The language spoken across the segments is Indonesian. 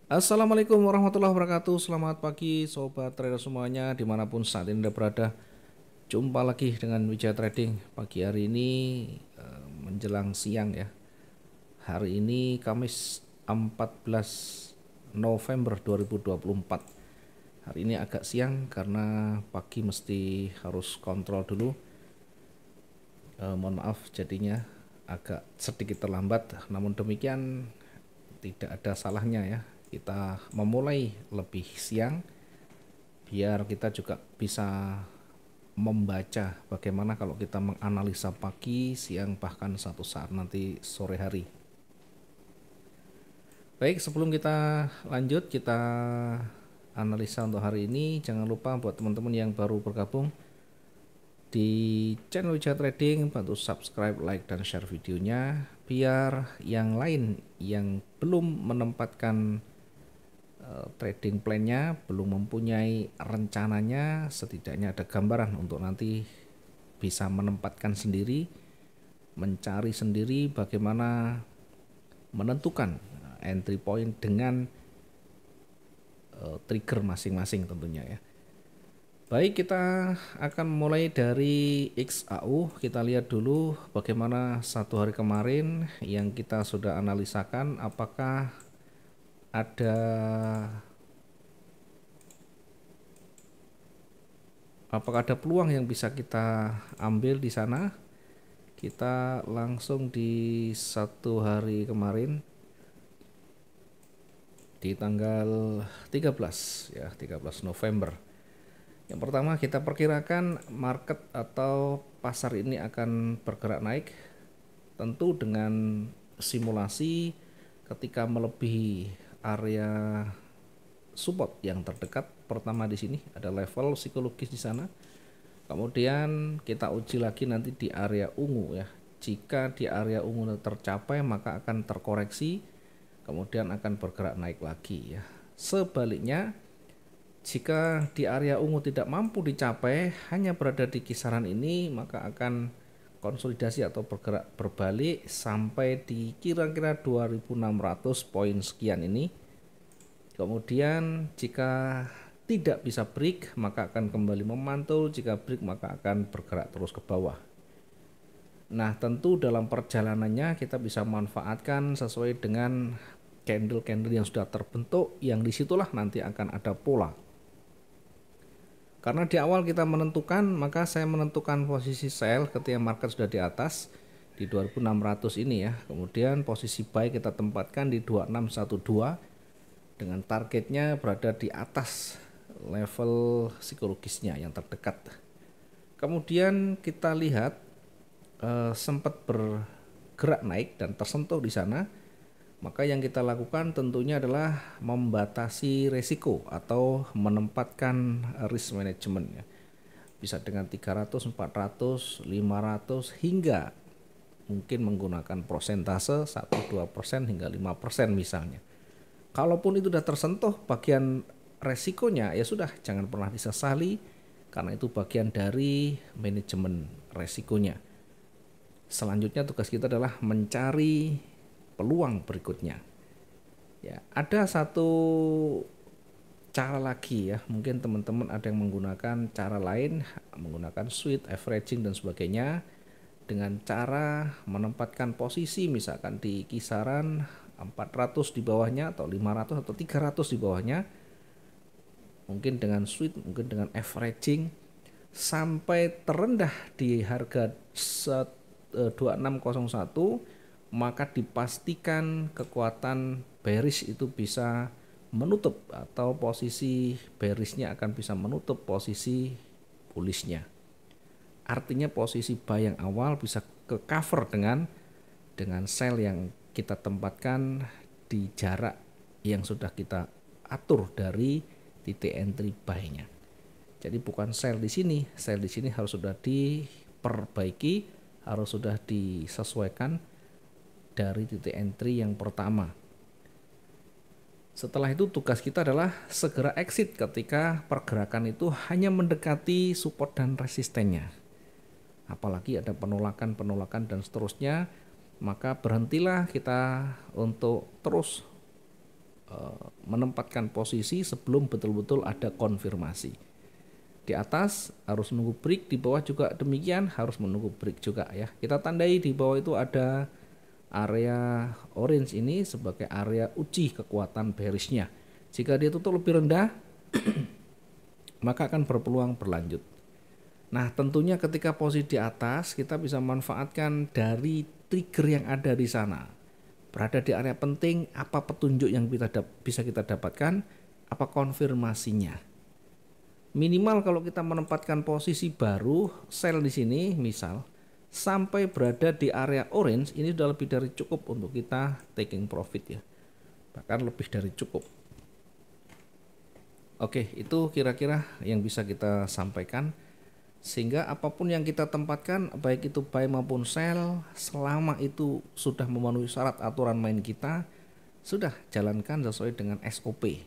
Assalamualaikum warahmatullahi wabarakatuh. Selamat pagi sobat trader semuanya dimanapun saat ini Anda berada. Jumpa lagi dengan Wijaya Trading pagi hari ini menjelang siang ya. Hari ini Kamis 14 November 2024. Hari ini agak siang karena pagi mesti harus kontrol dulu. Mohon maaf jadinya agak sedikit terlambat. Namun demikian tidak ada salahnya ya kita memulai lebih siang biar kita juga bisa membaca bagaimana kalau kita menganalisa pagi, siang, bahkan satu saat nanti sore hari. Baik, sebelum kita lanjut, kita analisa untuk hari ini. Jangan lupa buat teman-teman yang baru bergabung di channel Wijaya Trading, bantu subscribe, like, dan share videonya biar yang lain yang belum menempatkan trading plan-nya, belum mempunyai rencananya, setidaknya ada gambaran untuk nanti bisa menempatkan sendiri, mencari sendiri bagaimana menentukan entry point dengan trigger masing-masing tentunya ya. Baik, kita akan mulai dari XAU. Kita lihat dulu bagaimana satu hari kemarin yang kita sudah analisakan, ada apakah ada peluang yang bisa kita ambil di sana. Kita langsung di satu hari kemarin di tanggal 13 ya, 13 November. Yang pertama kita perkirakan market atau pasar ini akan bergerak naik tentu dengan simulasi ketika melebihi area support yang terdekat. Pertama di sini ada level psikologis di sana. Kemudian kita uji lagi nanti di area ungu ya. Jika di area ungu tercapai maka akan terkoreksi, kemudian akan bergerak naik lagi ya. Sebaliknya jika di area ungu tidak mampu dicapai, hanya berada di kisaran ini, maka akan konsolidasi atau bergerak berbalik sampai di kira-kira 2600 poin sekian ini. Kemudian jika tidak bisa break maka akan kembali memantul, jika break maka akan bergerak terus ke bawah. Nah tentu dalam perjalanannya kita bisa manfaatkan sesuai dengan candle-candle yang sudah terbentuk, yang disitulah nanti akan ada pola. Karena di awal kita menentukan, maka saya menentukan posisi sell ketika market sudah di atas di 2600 ini ya. Kemudian posisi buy kita tempatkan di 2612 dengan targetnya berada di atas level psikologisnya yang terdekat. Kemudian kita lihat sempat bergerak naik dan tersentuh di sana. Maka yang kita lakukan tentunya adalah membatasi resiko atau menempatkan risk management ya. Bisa dengan 300, 400, 500 hingga mungkin menggunakan prosentase 1-2% hingga 5% misalnya. Kalaupun itu sudah tersentuh bagian resikonya, ya sudah, jangan pernah disesali karena itu bagian dari manajemen resikonya. Selanjutnya tugas kita adalah mencari peluang berikutnya. Ya, ada satu cara lagi ya, mungkin teman-teman ada yang menggunakan cara lain, menggunakan sweep, averaging dan sebagainya, dengan cara menempatkan posisi misalkan di kisaran 400 di bawahnya atau 500 atau 300 di bawahnya, mungkin dengan sweep, mungkin dengan averaging sampai terendah di harga 2601, maka dipastikan kekuatan bearish itu bisa menutup atau posisi bearishnya akan bisa menutup posisi bullishnya. Artinya posisi buy yang awal bisa ke cover dengan sell yang kita tempatkan di jarak yang sudah kita atur dari titik entry buy-nya. Jadi bukan sell di sini harus sudah diperbaiki, harus sudah disesuaikan dari titik entry yang pertama. Setelah itu tugas kita adalah segera exit ketika pergerakan itu hanya mendekati support dan resistennya. Apalagi ada penolakan dan seterusnya, maka berhentilah kita untuk terus menempatkan posisi sebelum betul-betul ada konfirmasi. Di atas harus menunggu break, di bawah juga demikian harus menunggu break juga ya. Kita tandai di bawah itu ada area orange ini sebagai area uji kekuatan bearishnya. Jika dia tutup lebih rendah, maka akan berpeluang berlanjut. Nah, tentunya ketika posisi di atas kita bisa manfaatkan dari trigger yang ada di sana. Berada di area penting, apa petunjuk yang bisa kita dapatkan, apa konfirmasinya. Minimal kalau kita menempatkan posisi baru sell di sini misal sampai berada di area orange, ini sudah lebih dari cukup untuk kita taking profit ya. Bahkan lebih dari cukup. Oke, itu kira-kira yang bisa kita sampaikan. Sehingga apapun yang kita tempatkan, baik itu buy maupun sell, selama itu sudah memenuhi syarat aturan main kita, sudah jalankan sesuai dengan SOP.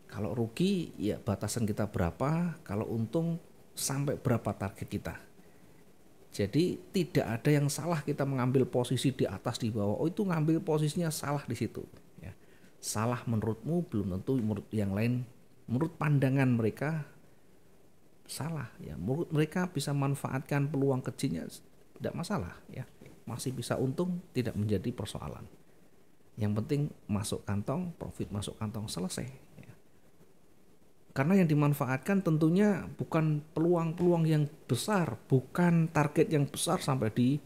Kalau rugi ya batasan kita berapa, kalau untung sampai berapa target kita. Jadi tidak ada yang salah kita mengambil posisi di atas di bawah. Oh, itu ngambil posisinya salah di situ ya. Salah menurutmu belum tentu menurut yang lain, menurut pandangan mereka salah ya. Menurut mereka bisa manfaatkan peluang kecilnya tidak masalah ya. Masih bisa untung, tidak menjadi persoalan. Yang penting masuk kantong, profit masuk kantong, selesai ya. Karena yang dimanfaatkan tentunya bukan peluang-peluang yang besar, bukan target yang besar sampai di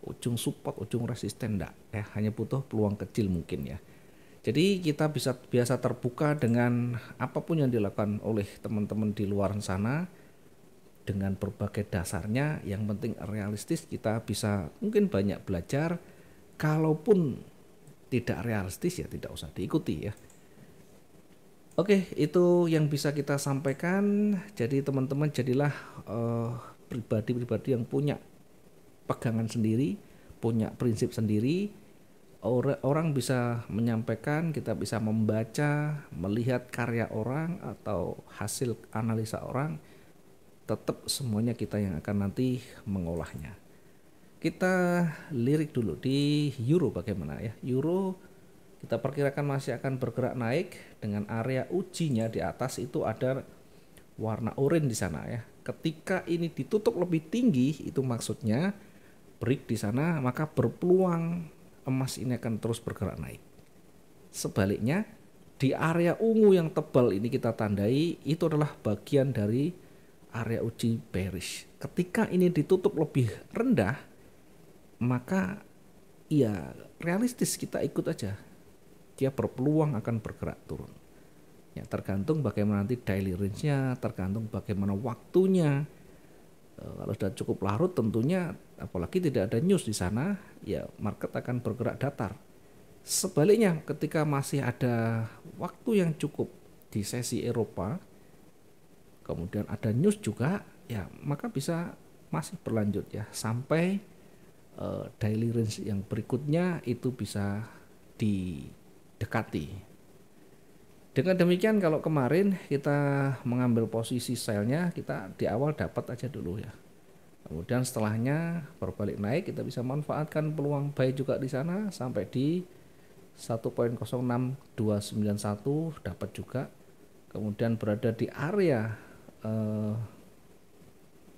ujung support, ujung resisten, enggak ya, hanya butuh peluang kecil mungkin ya. Jadi kita bisa biasa terbuka dengan apapun yang dilakukan oleh teman-teman di luar sana dengan berbagai dasarnya, yang penting realistis. Kita bisa mungkin banyak belajar, kalaupun tidak realistis ya tidak usah diikuti ya. Oke, itu yang bisa kita sampaikan. Jadi teman-teman jadilah pribadi-pribadi yang punya pegangan sendiri, punya prinsip sendiri. Orang bisa menyampaikan, kita bisa membaca, melihat karya orang atau hasil analisa orang, tetap semuanya kita yang akan nanti mengolahnya. Kita lirik dulu di euro bagaimana ya. Euro kita perkirakan masih akan bergerak naik dengan area ujinya di atas itu ada warna oranye di sana ya. Ketika ini ditutup lebih tinggi, itu maksudnya break di sana, maka berpeluang emas ini akan terus bergerak naik. Sebaliknya di area ungu yang tebal ini kita tandai itu adalah bagian dari area uji bearish. Ketika ini ditutup lebih rendah, maka ya realistis kita ikut aja. Dia berpeluang akan bergerak turun. Ya tergantung bagaimana nanti daily range-nya, tergantung bagaimana waktunya. Kalau sudah cukup larut tentunya, apalagi tidak ada news di sana, ya market akan bergerak datar. Sebaliknya ketika masih ada waktu yang cukup di sesi Eropa, kemudian ada news juga, ya maka bisa masih berlanjut ya sampai daily range yang berikutnya itu bisa didekati. Dengan demikian kalau kemarin kita mengambil posisi sell-nya, kita di awal dapat aja dulu ya. Kemudian setelahnya berbalik naik, kita bisa manfaatkan peluang buy juga di sana sampai di 1.06291 dapat juga. Kemudian berada di area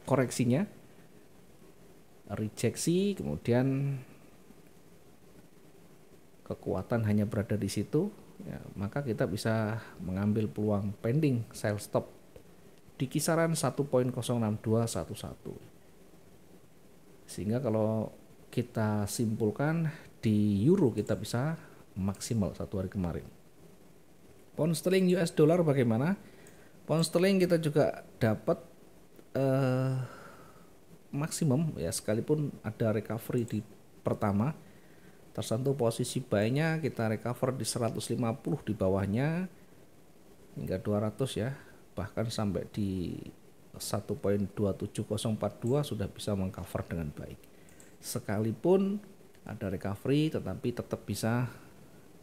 koreksinya, rejeksi, kemudian kekuatan hanya berada di situ ya, maka kita bisa mengambil peluang pending sell stop di kisaran 1.06211. Sehingga kalau kita simpulkan di euro kita bisa maksimal satu hari kemarin. Pound sterling US dollar bagaimana? Pound sterling kita juga dapat maksimum ya, sekalipun ada recovery di pertama tersentuh posisi buy-nya, kita recover di 150 di bawahnya hingga 200 ya, bahkan sampai di 1.27042 sudah bisa mengcover dengan baik. Sekalipun ada recovery tetapi tetap bisa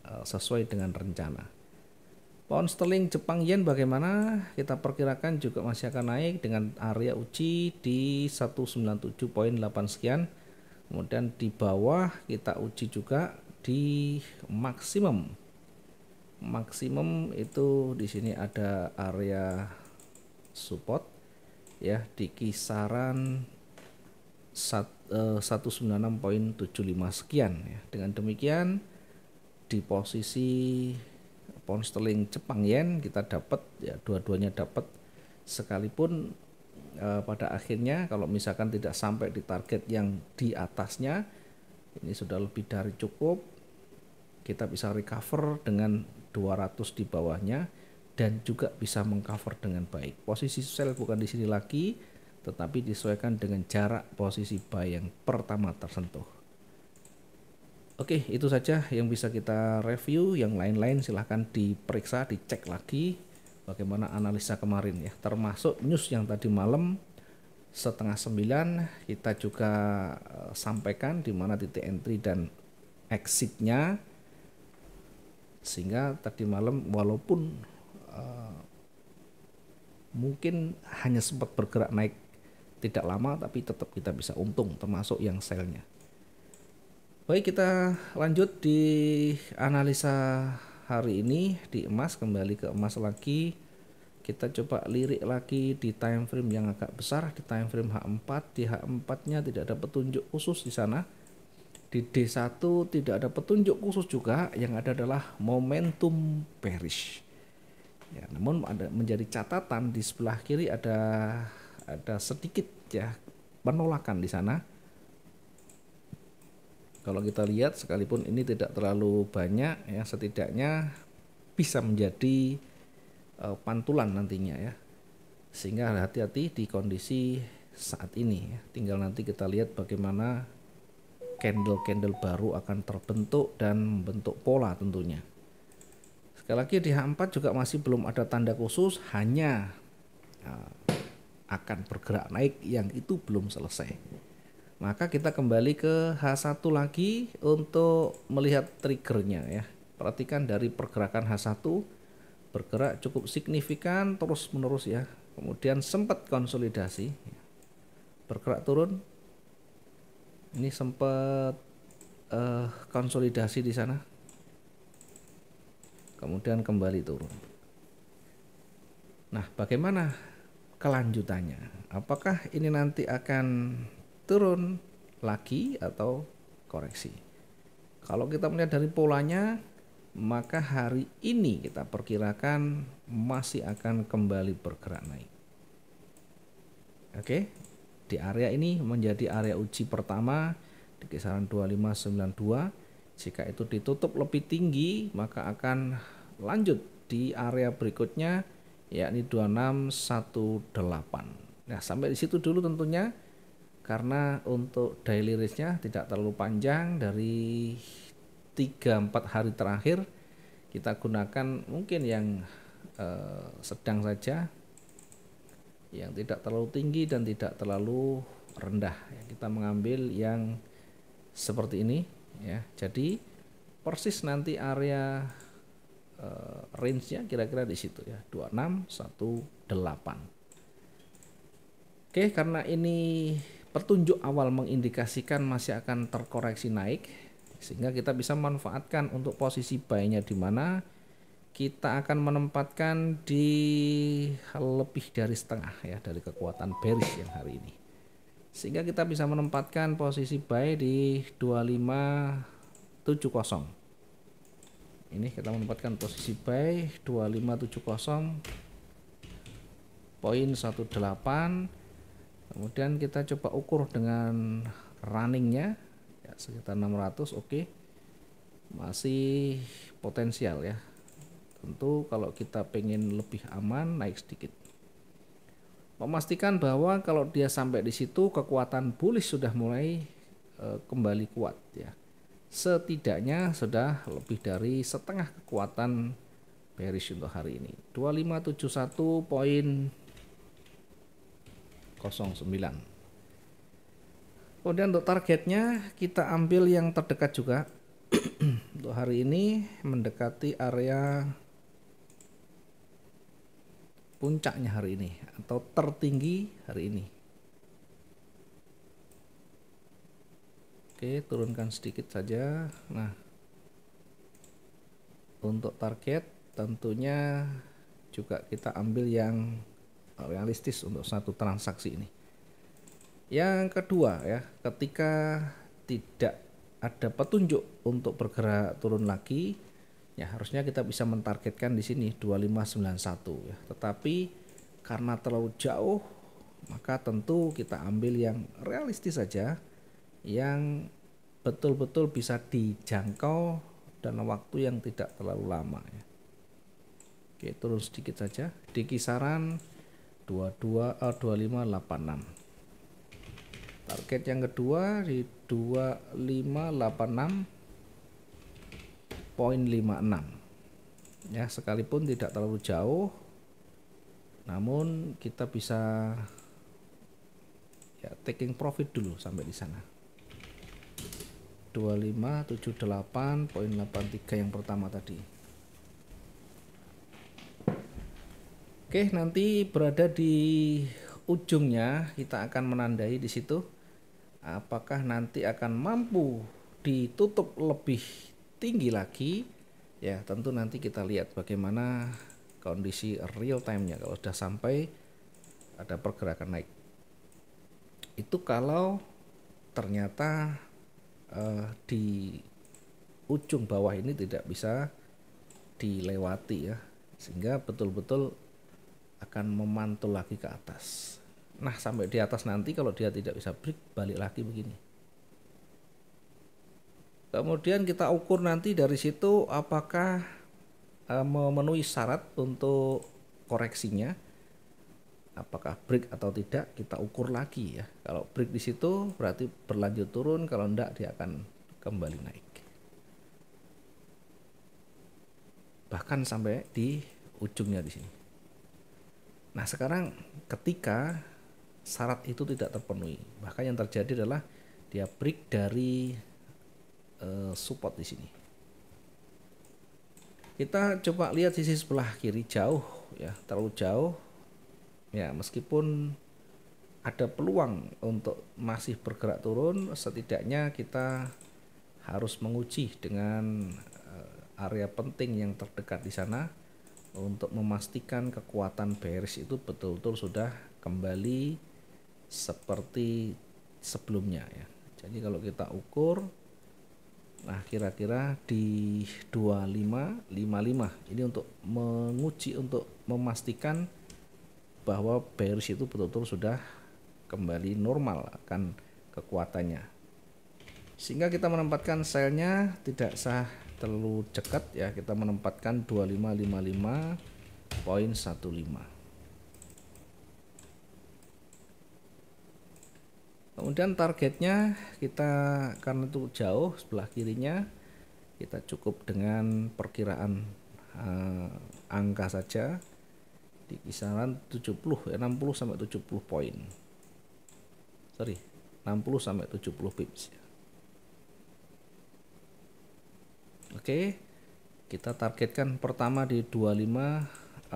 sesuai dengan rencana. Pound sterling Jepang yen bagaimana? Kita perkirakan juga masih akan naik dengan area uji di 197.8 sekian. Kemudian di bawah kita uji juga di maksimum maksimum itu di sini ada area support ya di kisaran 196.75 sekian ya. Dengan demikian di posisi pound sterling Jepang yen kita dapat ya, dua-duanya dapat, sekalipun pada akhirnya kalau misalkan tidak sampai di target yang di atasnya, ini sudah lebih dari cukup, kita bisa recover dengan 200 di bawahnya dan juga bisa mengcover dengan baik. Posisi sell bukan di sini lagi, tetapi disesuaikan dengan jarak posisi buy yang pertama tersentuh. Oke, itu saja yang bisa kita review. Yang lain-lain silahkan diperiksa, dicek lagi bagaimana analisa kemarin ya, termasuk news yang tadi malam 8:30 kita juga sampaikan di mana titik entry dan exitnya, sehingga tadi malam walaupun mungkin hanya sempat bergerak naik tidak lama, tapi tetap kita bisa untung, termasuk yang sell-nya. Baik, kita lanjut di analisa hari ini di emas. Kembali ke emas lagi, kita coba lirik lagi di time frame yang agak besar, di time frame H4. Di H4 nya tidak ada petunjuk khusus di sana. Di D1 tidak ada petunjuk khusus juga, yang ada adalah momentum bearish ya. Namun ada menjadi catatan di sebelah kiri ada sedikit ya penolakan di sana. Kalau kita lihat, sekalipun ini tidak terlalu banyak ya, setidaknya bisa menjadi pantulan nantinya ya, sehingga hati-hati di kondisi saat ini ya. Tinggal nanti kita lihat bagaimana candle-candle baru akan terbentuk dan membentuk pola tentunya. Sekali lagi di H4 juga masih belum ada tanda khusus, hanya akan bergerak naik yang itu belum selesai. Maka kita kembali ke H1 lagi untuk melihat triggernya ya. Perhatikan dari pergerakan H1 bergerak cukup signifikan terus menerus ya. Kemudian sempat konsolidasi, bergerak turun. Ini sempat konsolidasi di sana. Kemudian kembali turun. Nah, bagaimana kelanjutannya? Apakah ini nanti akan turun lagi atau koreksi? Kalau kita melihat dari polanya, maka hari ini kita perkirakan masih akan kembali bergerak naik. Oke, di area ini menjadi area uji pertama di kisaran 2592. Jika itu ditutup lebih tinggi, maka akan lanjut di area berikutnya, yakni 2618. Nah, sampai di situ dulu tentunya, karena untuk daily range-nya tidak terlalu panjang. Dari 3-4 hari terakhir kita gunakan mungkin yang sedang saja, yang tidak terlalu tinggi dan tidak terlalu rendah. Kita mengambil yang seperti ini ya. Jadi persis nanti area range-nya kira-kira di situ ya, 2618. Oke, karena ini petunjuk awal mengindikasikan masih akan terkoreksi naik, sehingga kita bisa manfaatkan untuk posisi buy-nya di mana kita akan menempatkan di lebih dari setengah ya dari kekuatan bearish yang hari ini, sehingga kita bisa menempatkan posisi buy di 2570. Ini kita menempatkan posisi buy 2570.18. Kemudian kita coba ukur dengan runningnya ya, sekitar 600. Oke, masih potensial ya. Tentu kalau kita pengen lebih aman, naik sedikit. Memastikan bahwa kalau dia sampai di situ, kekuatan bullish sudah mulai kembali kuat ya. Setidaknya sudah lebih dari setengah kekuatan bearish untuk hari ini. 2571.09. Kemudian untuk targetnya kita ambil yang terdekat juga. Untuk hari ini mendekati area puncaknya hari ini atau tertinggi hari ini. Oke, turunkan sedikit saja. Nah, untuk target tentunya juga kita ambil yang realistis untuk satu transaksi ini. Yang kedua ya, ketika tidak ada petunjuk untuk bergerak turun lagi, ya harusnya kita bisa mentargetkan di sini 2591 ya. Tetapi karena terlalu jauh, maka tentu kita ambil yang realistis saja, yang betul-betul bisa dijangkau dalam waktu yang tidak terlalu lama ya. Oke, turun sedikit saja di kisaran 2586. Target yang kedua di 2586.56 ya, sekalipun tidak terlalu jauh, namun kita bisa ya taking profit dulu sampai di sana. 2578.83 yang pertama tadi. Oke, nanti berada di ujungnya kita akan menandai di situ apakah nanti akan mampu ditutup lebih tinggi lagi. Ya, tentu nanti kita lihat bagaimana kondisi real time-nya kalau sudah sampai ada pergerakan naik. Itu kalau ternyata di ujung bawah ini tidak bisa dilewati ya, sehingga betul-betul akan memantul lagi ke atas. Nah, sampai di atas nanti kalau dia tidak bisa break, balik lagi begini. Kemudian kita ukur nanti dari situ apakah memenuhi syarat untuk koreksinya, apakah break atau tidak, kita ukur lagi ya. Kalau break di situ berarti berlanjut turun, kalau enggak dia akan kembali naik. Bahkan sampai di ujungnya di sini. Nah, sekarang ketika syarat itu tidak terpenuhi, bahkan yang terjadi adalah dia break dari support di sini. Kita coba lihat sisi sebelah kiri, jauh ya, terlalu jauh ya. Meskipun ada peluang untuk masih bergerak turun, setidaknya kita harus menguji dengan area penting yang terdekat di sana untuk memastikan kekuatan bearish itu betul-betul sudah kembali seperti sebelumnya ya. Jadi kalau kita ukur, nah kira-kira di 2555 ini untuk menguji, untuk memastikan bahwa bearish itu betul-betul sudah kembali normal akan kekuatannya, sehingga kita menempatkan selnya tidak sah terlalu dekat ya. Kita menempatkan 2555.15. Kemudian targetnya kita, karena itu jauh sebelah kirinya, kita cukup dengan perkiraan angka saja di kisaran 70 ya, 60 sampai 70 poin. 60 sampai 70 pips ya. Oke, kita targetkan pertama di 2547.16.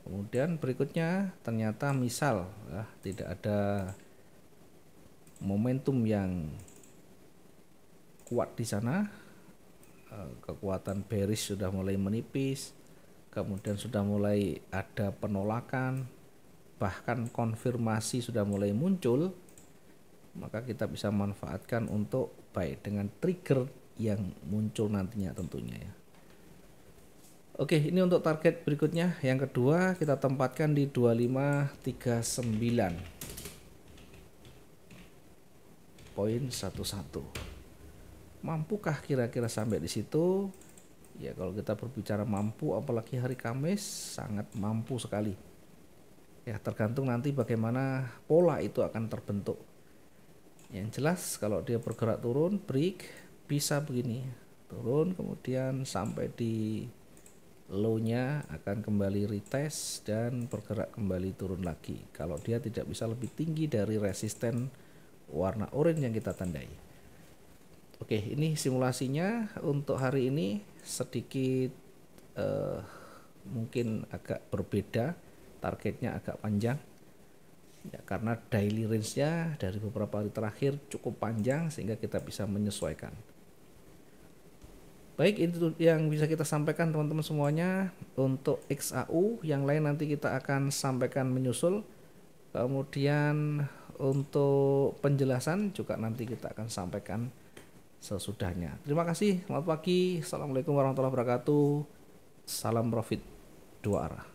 Kemudian berikutnya ternyata misal ya, tidak ada momentum yang kuat di sana, kekuatan bearish sudah mulai menipis, kemudian sudah mulai ada penolakan, bahkan konfirmasi sudah mulai muncul, maka kita bisa manfaatkan untuk buy dengan trigger yang muncul nantinya tentunya ya. Oke, ini untuk target berikutnya. Yang kedua kita tempatkan di 2539.11. Mampukah kira-kira sampai di situ? Ya, kalau kita berbicara mampu, apalagi hari Kamis, sangat mampu sekali. Ya, tergantung nanti bagaimana pola itu akan terbentuk. Yang jelas kalau dia bergerak turun, break, bisa begini, turun kemudian sampai di low-nya akan kembali retest dan bergerak kembali turun lagi kalau dia tidak bisa lebih tinggi dari resisten warna oranye yang kita tandai. Oke, ini simulasinya untuk hari ini sedikit mungkin agak berbeda, targetnya agak panjang. ya, karena daily range-nya dari beberapa hari terakhir cukup panjang sehingga kita bisa menyesuaikan. Baik, itu yang bisa kita sampaikan teman-teman semuanya untuk XAU. Yang lain nanti kita akan sampaikan menyusul. Kemudian untuk penjelasan juga nanti kita akan sampaikan sesudahnya. Terima kasih, selamat pagi. Assalamualaikum warahmatullahi wabarakatuh. Salam profit dua arah.